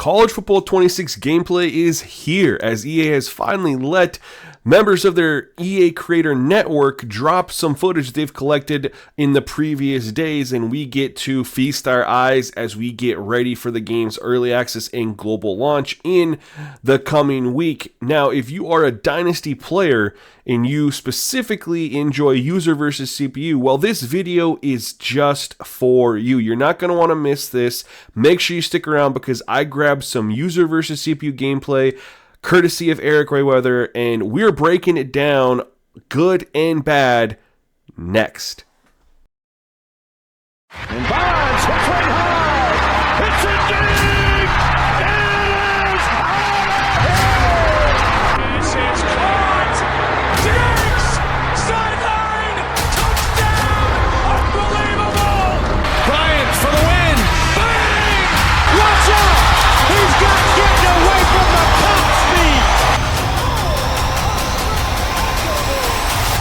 College Football 26 gameplay is here, as EA has finally let members of their EA Creator Network drop some footage they've collected in the previous days, and we get to feast our eyes as we get ready for the game's early access and global launch in the coming week. Now, if you are a Dynasty player and you specifically enjoy user versus CPU, well, this video is just for you. You're not going to want to miss this. Make sure you stick around because I grabbed some user versus CPU gameplay courtesy of Eric Rayweather, and we're breaking it down good and bad next. And Bonds hits right high. It's a dig. It is out of here. This is caught. Diggs. Sideline. Touchdown. Unbelievable. Bryant for the win. Bang. Watch out. He's got getting away from the top speed.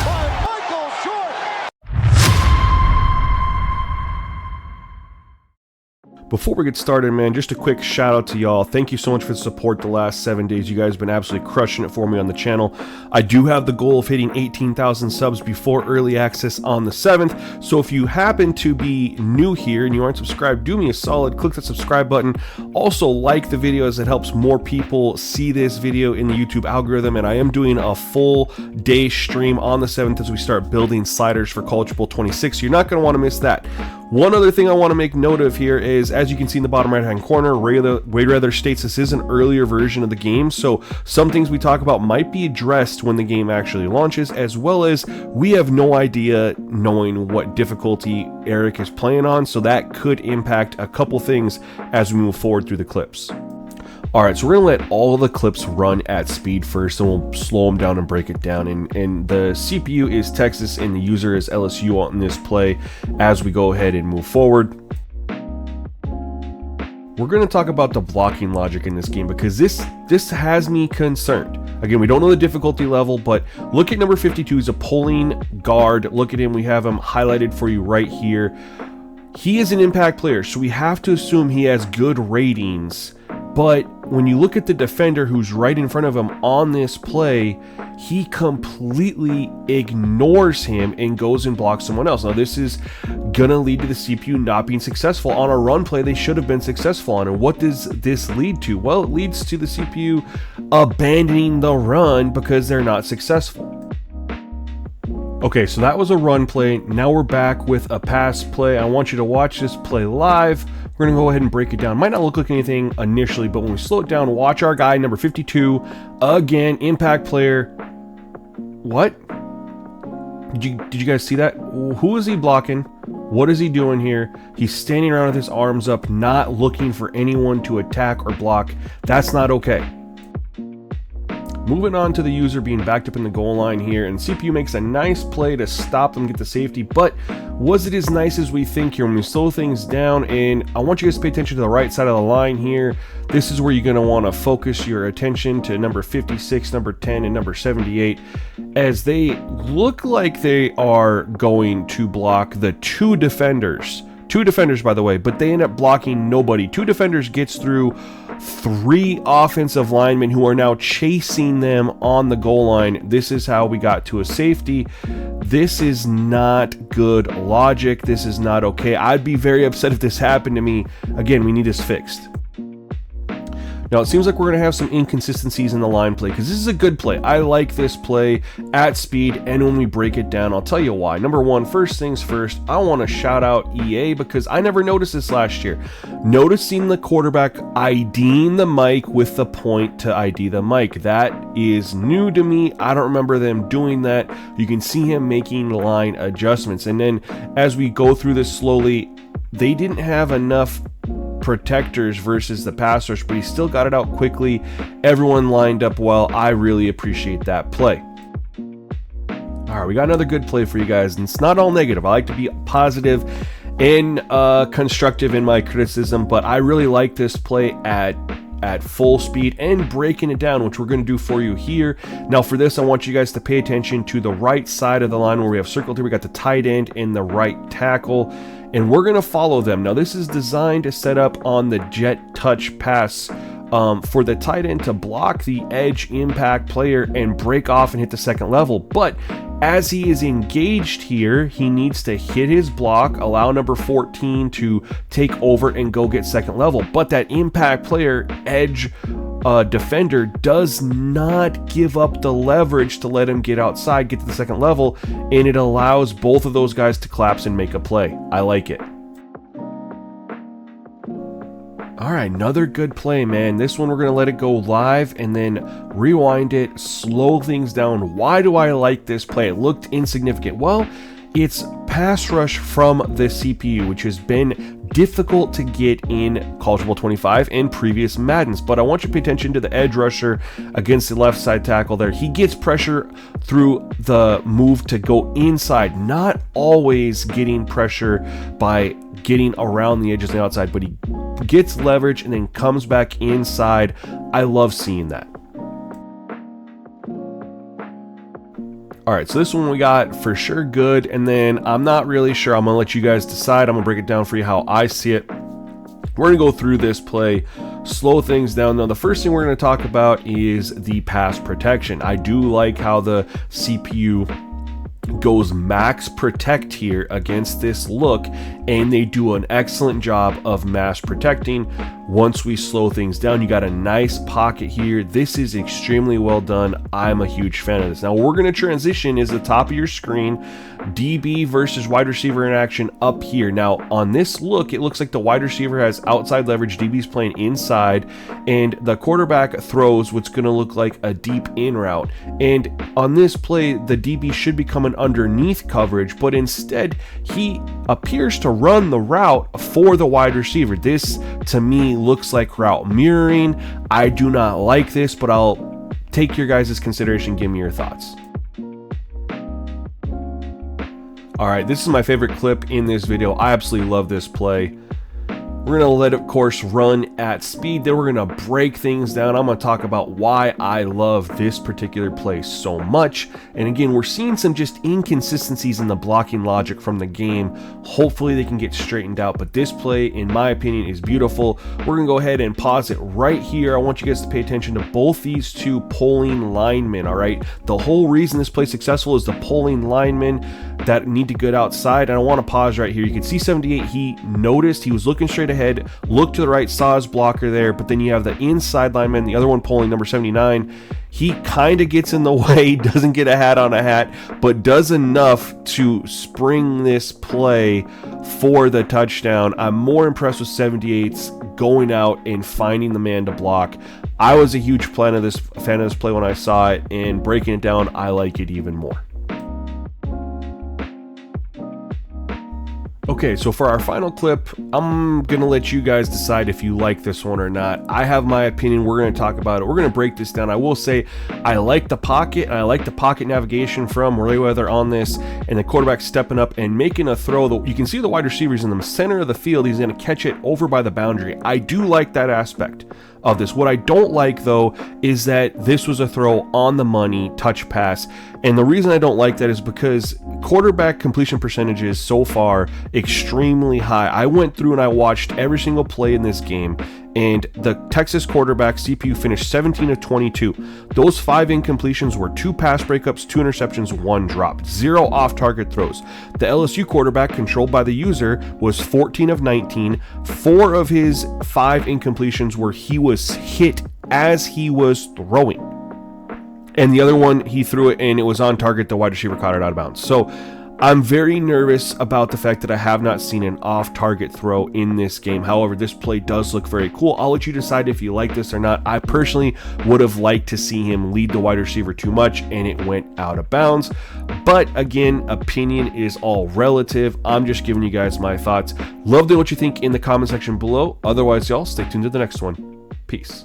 By Michael Short. Before we get started, man, just a quick shout out to y'all. Thank you so much for the support the last 7 days. You guys have been absolutely crushing it for me on the channel. I do have the goal of hitting 18,000 subs before early access on the 7th. So if you happen to be new here and you aren't subscribed, do me a solid, click the subscribe button. Also like the video as it helps more people see this video in the YouTube algorithm. And I am doing a full day stream on the 7th as we start building sliders for College Football 26. You're not going to want to miss that. One other thing I want to make note of here is, as you can see in the bottom right hand corner, Rayweather states this is an earlier version of the game, so some things we talk about might be addressed when the game actually launches, as well as we have no idea knowing what difficulty Eric is playing on, so that could impact a couple things as we move forward through the clips. Alright, so we're going to let all of the clips run at speed first, and we'll slow them down and break it down. And the CPU is Texas, and the user is LSU on this play as we go ahead and move forward. We're going to talk about the blocking logic in this game because this has me concerned. Again, we don't know the difficulty level, but look at number 52. He's a pulling guard. Look at him. We have him highlighted for you right here. He is an impact player, so we have to assume he has good ratings. But when you look at the defender who's right in front of him on this play, he completely ignores him and goes and blocks someone else. Now, this is going to lead to the CPU not being successful on a run play they should have been successful on. And what does this lead to? Well, it leads to the CPU abandoning the run because they're not successful. Okay, so that was a run play. Now we're back with a pass play. I want you to watch this play live. We're going to go ahead and break it down. Might not look like anything initially, but when we slow it down, watch our guy, number 52. Again, impact player. What? Did you guys see that? Who is he blocking? What is he doing here? He's standing around with his arms up, not looking for anyone to attack or block. That's not okay. Moving on to the user being backed up in the goal line here, and CPU makes a nice play to stop them, get the safety, but was it as nice as we think here when we slow things down? And I want you guys to pay attention to the right side of the line here. This is where you're going to want to focus your attention to number 56, number 10, and number 78, as they look like they are going to block the two defenders, by the way, but they end up blocking nobody. Two defenders gets through three offensive linemen who are now chasing them on the goal line. This is how we got to a safety. This is not good logic. This is not okay. I'd be very upset if this happened to me. Again, we need this fixed. Now, it seems like we're going to have some inconsistencies in the line play because this is a good play. I like this play at speed, and when we break it down, I'll tell you why. Number one, first things first, I want to shout out EA because I never noticed this last year. Noticing the quarterback IDing the mic with the point to ID the mic. That is new to me. I don't remember them doing that. You can see him making line adjustments. And then as we go through this slowly, they didn't have enough protectors versus the pass rush, but he still got it out quickly. Everyone lined up well. I really appreciate that play. All right, we got another good play for you guys, and it's not all negative. I like to be positive and constructive in my criticism, but I really like this play at full speed and breaking it down, which we're going to do for you here. Now for this, I want you guys to pay attention to the right side of the line where we have circled here. We got the tight end and the right tackle, and we're going to follow them. Now this is designed to set up on the jet touch pass for the tight end to block the edge impact player and break off and hit the second level. But as he is engaged here, he needs to hit his block, allow number 14 to take over and go get second level. But that impact player, edge defender, does not give up the leverage to let him get outside, get to the second level, and it allows both of those guys to collapse and make a play. I like it. All right, another good play, man. This one we're going to let it go live and then rewind it, slow things down. Why do I like this play? It looked insignificant. Well, it's pass rush from the CPU, which has been difficult to get in College Football 25 and previous Maddens. But I want you to pay attention to the edge rusher against the left side tackle there. He gets pressure through the move to go inside, not always getting pressure by getting around the edges and the outside, but he gets leverage and then comes back inside. I love seeing that. All right, so this one we got for sure good, and then I'm not really sure. I'm gonna let you guys decide. I'm gonna break it down for you how I see it. We're gonna go through this play, slow things down. Now, the first thing we're gonna talk about is the pass protection. I do like how the CPU goes max protect here against this look, and they do an excellent job of mass protecting. Once we slow things down, you got a nice pocket here. This is extremely well done. I'm a huge fan of this. Now we're going to transition is the top of your screen, DB versus wide receiver in action up here. Now on this look, it looks like the wide receiver has outside leverage, DB's playing inside, and the quarterback throws what's going to look like a deep in route. And on this play, the DB should be coming underneath coverage, but instead he appears to run the route for the wide receiver. This to me looks like route mirroring. I do not like this, but I'll take your guys' consideration. Give me your thoughts. All right, this is my favorite clip in this video. I absolutely love this play. We're going to let it, of course, run at speed. Then we're going to break things down. I'm going to talk about why I love this particular play so much. And again, we're seeing some just inconsistencies in the blocking logic from the game. Hopefully they can get straightened out. But this play, in my opinion, is beautiful. We're going to go ahead and pause it right here. I want you guys to pay attention to both these two pulling linemen, all right? The whole reason this play is successful is the pulling linemen that need to get outside. And I want to pause right here. You can see 78, he noticed, he was looking straight ahead, looked to the right, saw his blocker there, but then you have the inside lineman, the other one pulling, number 79. He kind of gets in the way, doesn't get a hat on a hat, but does enough to spring this play for the touchdown. I'm more impressed with 78's going out and finding the man to block. I was a huge fan of this play when I saw it, and breaking it down, I like it even more. Okay, so for our final clip, I'm going to let you guys decide if you like this one or not. I have my opinion. We're going to talk about it. We're going to break this down. I will say I like the pocket, and I like the pocket navigation from Merriweather on this, and the quarterback stepping up and making a throw. You can see the wide receivers in the center of the field. He's going to catch it over by the boundary. I do like that aspect of this. What I don't like, though, is that this was a throw on the money touch pass. And the reason I don't like that is because quarterback completion percentages so far extremely high. I went through and I watched every single play in this game, and the Texas quarterback CPU finished 17 of 22. Those 5 incompletions were 2 pass breakups, 2 interceptions, 1 drop, 0 off-target throws. The LSU quarterback, controlled by the user, was 14 of 19. 4 of his 5 incompletions were he was hit as he was throwing, and the other one he threw it and it was on target. The wide receiver caught it out of bounds. So I'm very nervous about the fact that I have not seen an off-target throw in this game. However, this play does look very cool. I'll let you decide if you like this or not. I personally would have liked to see him lead the wide receiver too much, and it went out of bounds. But again, opinion is all relative. I'm just giving you guys my thoughts. Love to know what you think in the comment section below. Otherwise, y'all, stay tuned to the next one. Peace.